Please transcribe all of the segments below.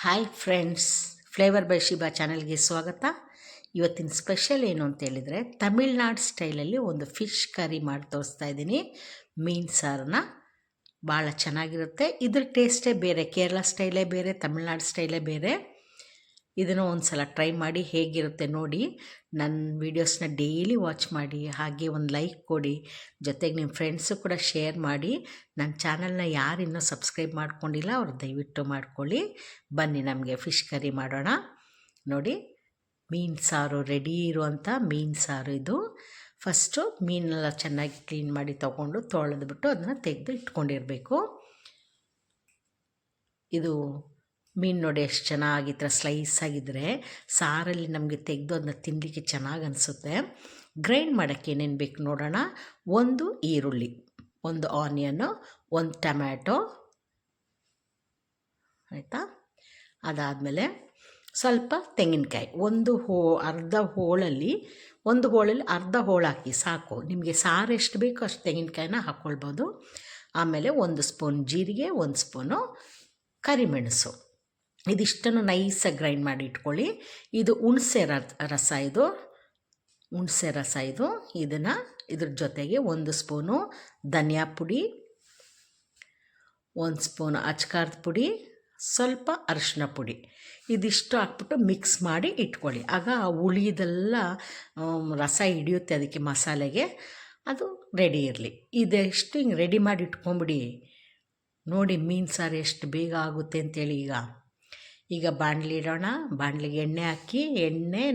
Hi friends, flavour by Shiba ಚಾನಲ್ಗೆ ಸ್ವಾಗತ. ಇವತ್ತಿನ ಸ್ಪೆಷಲ್ ಏನು ಅಂತ ಹೇಳಿದರೆ, ತಮಿಳ್ನಾಡು ಸ್ಟೈಲಲ್ಲಿ ಒಂದು ಫಿಶ್ ಕರಿ ಮಾಡಿ ತೋರಿಸ್ತಾ ಇದ್ದೀನಿ. ಮೀನು ಸಾರನ್ನ ಭಾಳ ಚೆನ್ನಾಗಿರುತ್ತೆ. ಇದ್ರ ಟೇಸ್ಟೇ ಬೇರೆ, ಕೇರಳ ಸ್ಟೈಲೇ ಬೇರೆ, ತಮಿಳ್ನಾಡು ಸ್ಟೈಲೇ ಬೇರೆ. ಇದನ್ನು ಒಂದು ಸಲ ಟ್ರೈ ಮಾಡಿ, ಹೇಗಿರುತ್ತೆ ನೋಡಿ. ನನ್ನ ವೀಡಿಯೋಸ್ನ ಡೈಲಿ ವಾಚ್ ಮಾಡಿ, ಹಾಗೆ ಒಂದು ಲೈಕ್ ಕೊಡಿ, ಜೊತೆಗೆ ನಿಮ್ಮ ಫ್ರೆಂಡ್ಸು ಕೂಡ ಶೇರ್ ಮಾಡಿ. ನನ್ನ ಚಾನಲ್ನ ಯಾರು ಇನ್ನೂ ಸಬ್ಸ್ಕ್ರೈಬ್ ಮಾಡ್ಕೊಂಡಿಲ್ಲ ಅವ್ರು ದಯವಿಟ್ಟು ಮಾಡ್ಕೊಳ್ಳಿ. ಬನ್ನಿ ನಮಗೆ ಫಿಶ್ ಕರಿ ಮಾಡೋಣ. ನೋಡಿ, ಮೀನು ಸಾರು ರೆಡಿ ಇರುವಂಥ ಮೀನು ಸಾರು ಇದು. ಫಸ್ಟು ಮೀನೆಲ್ಲ ಚೆನ್ನಾಗಿ ಕ್ಲೀನ್ ಮಾಡಿ ತೊಗೊಂಡು ತೊಳೆದ್ಬಿಟ್ಟು ಅದನ್ನು ತೆಗೆದು ಇಟ್ಕೊಂಡಿರಬೇಕು. ಇದು ಮೀನು ನೋಡಿ ಎಷ್ಟು ಚೆನ್ನಾಗಿ ಈ ಥರ ಸ್ಲೈಸ್ ಆಗಿದ್ದರೆ ಸಾರಲ್ಲಿ ನಮಗೆ ತೆಗೆದು ಅದನ್ನ ತಿನ್ನಲಿಕ್ಕೆ ಚೆನ್ನಾಗಿ ಅನಿಸುತ್ತೆ. ಗ್ರೈಂಡ್ ಮಾಡೋಕ್ಕೆ ಏನೇನು ಬೇಕು ನೋಡೋಣ. ಒಂದು ಈರುಳ್ಳಿ, ಒಂದು ಆನಿಯನ್ನು, ಒಂದು ಟೊಮ್ಯಾಟೊ, ಆಯಿತಾ. ಅದಾದಮೇಲೆ ಸ್ವಲ್ಪ ತೆಂಗಿನಕಾಯಿ, ಅರ್ಧ ಹೋಳಲ್ಲಿ ಅರ್ಧ ಹೋಳು ಹಾಕಿ ಸಾಕು. ನಿಮಗೆ ಸಾರು ಎಷ್ಟು ಬೇಕೋ ಅಷ್ಟು ತೆಂಗಿನಕಾಯಿನ ಹಾಕ್ಕೊಳ್ಬೋದು. ಆಮೇಲೆ 1 ಸ್ಪೂನ್ ಜೀರಿಗೆ, 1 ಸ್ಪೂನು ಕರಿಮೆಣಸು, ಇದಿಷ್ಟನ್ನು ನೈಸಾಗಿ ಗ್ರೈಂಡ್ ಮಾಡಿ ಇಟ್ಕೊಳ್ಳಿ. ಇದು ಹುಣಸೆ ರಸ ಇದು. ಇದನ್ನು ಇದ್ರ ಜೊತೆಗೆ 1 ಸ್ಪೂನು ಧನಿಯಾ ಪುಡಿ, 1 ಸ್ಪೂನು ಅಚ್ಕಾರದ ಪುಡಿ, ಸ್ವಲ್ಪ ಅರಿಶಿನ ಪುಡಿ, ಇದಿಷ್ಟು ಹಾಕ್ಬಿಟ್ಟು ಮಿಕ್ಸ್ ಮಾಡಿ ಇಟ್ಕೊಳ್ಳಿ. ಆಗ ಆ ಹುಳಿದೆಲ್ಲ ರಸ ಹಿಡಿಯುತ್ತೆ ಅದಕ್ಕೆ, ಮಸಾಲೆಗೆ. ಅದು ರೆಡಿ ಇರಲಿ. ಇದೆಷ್ಟು ಹಿಂಗೆ ರೆಡಿ ಮಾಡಿ ಇಟ್ಕೊಂಬಿಡಿ. ನೋಡಿ ಮೀನು ಸಾರು ಎಷ್ಟು ಬೇಗ ಆಗುತ್ತೆ ಅಂತೇಳಿ. ಈಗ ಬಾಣಲಿ ಇಡೋಣ. ಬಾಣಲಿಗೆ ಎಣ್ಣೆ ಹಾಕಿ,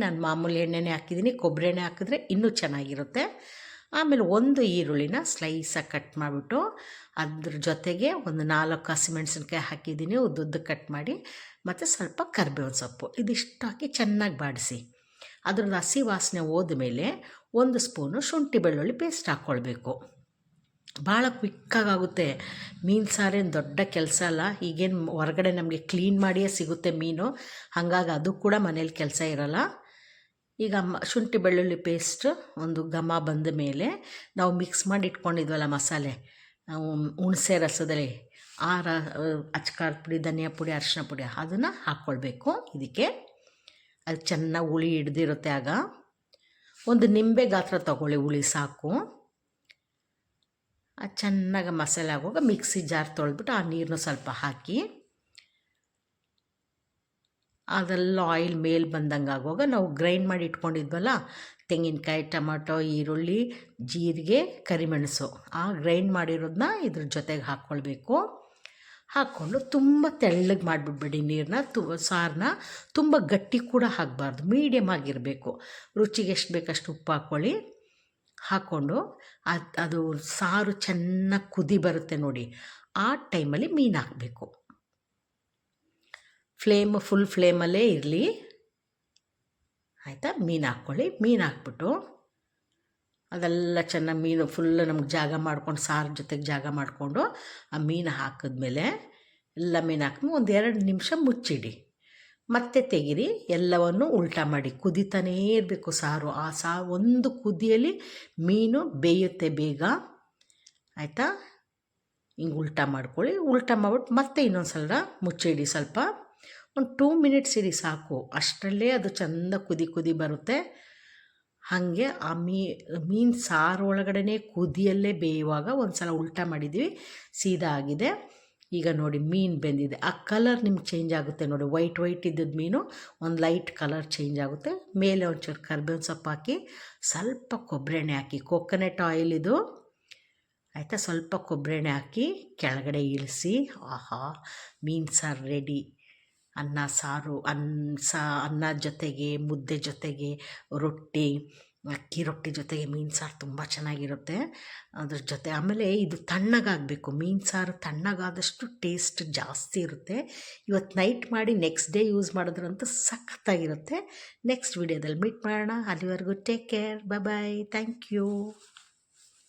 ನಾನು ಮಾಮೂಲಿ ಎಣ್ಣೆನೇ ಹಾಕಿದ್ದೀನಿ, ಕೊಬ್ಬರಿ ಎಣ್ಣೆ ಹಾಕಿದ್ರೆ ಇನ್ನೂ ಚೆನ್ನಾಗಿರುತ್ತೆ. ಆಮೇಲೆ 1 ಈರುಳ್ಳಿನ ಸ್ಲೈಸಾಗಿ ಕಟ್ ಮಾಡಿಬಿಟ್ಟು ಅದ್ರ ಜೊತೆಗೆ ಒಂದು 4 ಹಸಿಮೆಣಸಿನ್ಕಾಯಿ ಹಾಕಿದ್ದೀನಿ, ಉದ್ದುದ್ದು ಕಟ್ ಮಾಡಿ, ಮತ್ತು ಸ್ವಲ್ಪ ಕರಿಬೇವಿನ ಸೊಪ್ಪು, ಇದಿಷ್ಟು ಹಾಕಿ ಚೆನ್ನಾಗಿ ಬಾಡಿಸಿ. ಅದ್ರದ್ದು ಹಸಿ ವಾಸನೆ ಹೋದ್ಮೇಲೆ 1 ಸ್ಪೂನು ಶುಂಠಿ ಬೆಳ್ಳುಳ್ಳಿ ಪೇಸ್ಟ್ ಹಾಕ್ಕೊಳ್ಬೇಕು. ಭಾಳ ಕ್ವಿಕ್ಕಾಗುತ್ತೆ. ಮೀನು ಸಾರೇನು ದೊಡ್ಡ ಕೆಲಸ ಅಲ್ಲ. ಈಗೇನು ಹೊರಗಡೆ ನಮಗೆ ಕ್ಲೀನ್ ಮಾಡಿಯೇ ಸಿಗುತ್ತೆ ಮೀನು, ಹಾಗಾಗಿ ಅದು ಕೂಡ ಮನೇಲಿ ಕೆಲಸ ಇರೋಲ್ಲ. ಈಗ ಶುಂಠಿ ಬೆಳ್ಳುಳ್ಳಿ ಪೇಸ್ಟ್ ಒಂದು ಘಮ ಬಂದ ಮೇಲೆ ನಾವು ಮಿಕ್ಸ್ ಮಾಡಿ ಇಟ್ಕೊಂಡಿದ್ವಲ್ಲ ಮಸಾಲೆ, ಹುಣಸೆ ರಸದಲ್ಲಿ, ಅಚ್ಕಾರದ ಪುಡಿ, ಧನಿಯಾ ಪುಡಿ, ಅರಿಶಿನ ಪುಡಿ, ಅದನ್ನು ಹಾಕ್ಕೊಳ್ಬೇಕು ಇದಕ್ಕೆ. ಅದು ಚೆನ್ನಾಗಿ ಹುಳಿ ಹಿಡ್ದಿರುತ್ತೆ. ಆಗ ಒಂದು ನಿಂಬೆ ಗಾತ್ರ ತೊಗೊಳ್ಳಿ, ಹುಳಿ ಸಾಕು. ಅದು ಚೆನ್ನಾಗಿ ಮಸಾಲೆ ಆಗುವಾಗ ಮಿಕ್ಸಿ ಜಾರ್ ತೊಳೆದ್ಬಿಟ್ಟು ಆ ನೀರನ್ನು ಸ್ವಲ್ಪ ಹಾಕಿ, ಅದೆಲ್ಲ ಆಯಿಲ್ ಮೇಲೆ ಬಂದಂಗೆ ಆಗುವಾಗ ನಾವು ಗ್ರೈಂಡ್ ಮಾಡಿ ಇಟ್ಕೊಂಡಿದ್ವಲ್ಲ ತೆಂಗಿನಕಾಯಿ, ಟೊಮಾಟೊ, ಈರುಳ್ಳಿ, ಜೀರಿಗೆ, ಕರಿಮೆಣಸು, ಆ ಗ್ರೈಂಡ್ ಮಾಡಿರೋದನ್ನ ಇದ್ರ ಜೊತೆಗೆ ಹಾಕ್ಕೊಳ್ಬೇಕು. ಹಾಕ್ಕೊಂಡು ತುಂಬ ತೆಳ್ಳಗೆ ಮಾಡಿಬಿಡ್ಬೇಡಿ ನೀರನ್ನ, ಸಾರನ್ನ ತುಂಬ ಗಟ್ಟಿ ಕೂಡ ಹಾಕಬಾರ್ದು, ಮೀಡಿಯಮ್ ಆಗಿರಬೇಕು. ರುಚಿಗೆ ಎಷ್ಟು ಬೇಕಷ್ಟು ಉಪ್ಪು ಹಾಕ್ಕೊಳ್ಳಿ. ಹಾಕ್ಕೊಂಡು ಅದು ಸಾರು ಚೆನ್ನಾಗಿ ಕುದಿ ಬರುತ್ತೆ ನೋಡಿ, ಆ ಟೈಮಲ್ಲಿ ಮೀನು ಹಾಕಬೇಕು. ಫುಲ್ ಫ್ಲೇಮಲ್ಲೇ ಇರಲಿ, ಆಯಿತಾ. ಮೀನು ಹಾಕ್ಕೊಳ್ಳಿ. ಮೀನು ಹಾಕ್ಬಿಟ್ಟು ಅದೆಲ್ಲ ಚೆನ್ನಾಗಿ ಮೀನು ಫುಲ್ಲು ನಮ್ಗೆ ಜಾಗ ಮಾಡ್ಕೊಂಡು, ಸಾರು ಜೊತೆಗೆ ಜಾಗ ಮಾಡಿಕೊಂಡು ಆ ಮೀನು ಹಾಕಿದ್ಮೇಲೆ ಎಲ್ಲ ಮೀನು ಹಾಕಿದ್ಮೇಲೆ ಒಂದು 2 ನಿಮಿಷ ಮುಚ್ಚಿಡಿ. ಮತ್ತೆ ತೆಗಿರಿ, ಎಲ್ಲವನ್ನು ಉಲ್ಟಾ ಮಾಡಿ. ಕುದಿತಾನೇ ಇರಬೇಕು ಸಾರು. ಆ ಒಂದು ಕುದಿಯಲ್ಲಿ ಮೀನು ಬೇಯುತ್ತೆ ಬೇಗ, ಆಯಿತಾ. ಹಿಂಗೆ ಉಲ್ಟಾ ಮಾಡ್ಕೊಳ್ಳಿ. ಉಲ್ಟಾ ಮಾಡ್ಬಿಟ್ಟು ಮತ್ತೆ ಇನ್ನೊಂದು ಸಲ ಮುಚ್ಚಿಡಿ. ಸ್ವಲ್ಪ ಒಂದು 2 ಮಿನಿಟ್ಸ್ ಇಡಿ ಸಾಕು. ಅಷ್ಟರಲ್ಲೇ ಅದು ಚೆಂದ ಕುದಿ ಬರುತ್ತೆ. ಹಾಗೆ ಆ ಮೀನು ಸಾರು ಒಳಗಡೆ ಕುದಿಯಲ್ಲೇ ಬೇಯುವಾಗ ಒಂದು ಸಲ ಉಲ್ಟಾ ಮಾಡಿದ್ವಿ, ಸೀದಾ ಆಗಿದೆ. ಈಗ ನೋಡಿ ಮೀನು ಬೆಂದಿದೆ. ಆ ಕಲರ್ ನಿಮ್ಗೆ ಚೇಂಜ್ ಆಗುತ್ತೆ ನೋಡಿ. ವೈಟ್ ಇದ್ದದ್ದು ಮೀನು ಒಂದು ಲೈಟ್ ಕಲರ್ ಚೇಂಜ್ ಆಗುತ್ತೆ. ಮೇಲೆ ಒಂಚೂರು ಕರಿಬೇವಿನ ಸೊಪ್ಪು ಹಾಕಿ, ಸ್ವಲ್ಪ ಕೊಬ್ಬರಿ ಎಣ್ಣೆ ಹಾಕಿ, ಕೋಕೋನಟ್ ಆಯಿಲ್ ಇದು, ಆಯಿತಾ. ಸ್ವಲ್ಪ ಕೊಬ್ಬರಿ ಎಣ್ಣೆ ಹಾಕಿ ಕೆಳಗಡೆ ಇಳಿಸಿ, ಆಹಾ, ಮೀನು ಸಾರು ರೆಡಿ. ಅನ್ನ ಜೊತೆಗೆ, ಮುದ್ದೆ ಜೊತೆಗೆ, ರೊಟ್ಟಿ, ಅಕ್ಕಿ ರೊಟ್ಟಿ ಜೊತೆಗೆ ಮೀನು ಸಾರು ತುಂಬ ಚೆನ್ನಾಗಿರುತ್ತೆ. ಅದ್ರ ಜೊತೆ ಆಮೇಲೆ ಇದು ತಣ್ಣಗಾಗಬೇಕು. ಮೀನು ಸಾರು ತಣ್ಣಗಾದಷ್ಟು ಟೇಸ್ಟ್ ಜಾಸ್ತಿ ಇರುತ್ತೆ. ಇವತ್ತು ನೈಟ್ ಮಾಡಿ ನೆಕ್ಸ್ಟ್ ಡೇ ಯೂಸ್ ಮಾಡಿದ್ರಂತೂ ಸಖತ್ತಾಗಿರುತ್ತೆ. ನೆಕ್ಸ್ಟ್ ವಿಡಿಯೋದಲ್ಲಿ ಮೀಟ್ ಮಾಡೋಣ. ಅಲ್ಲಿವರೆಗೂ take care, bye, thank you.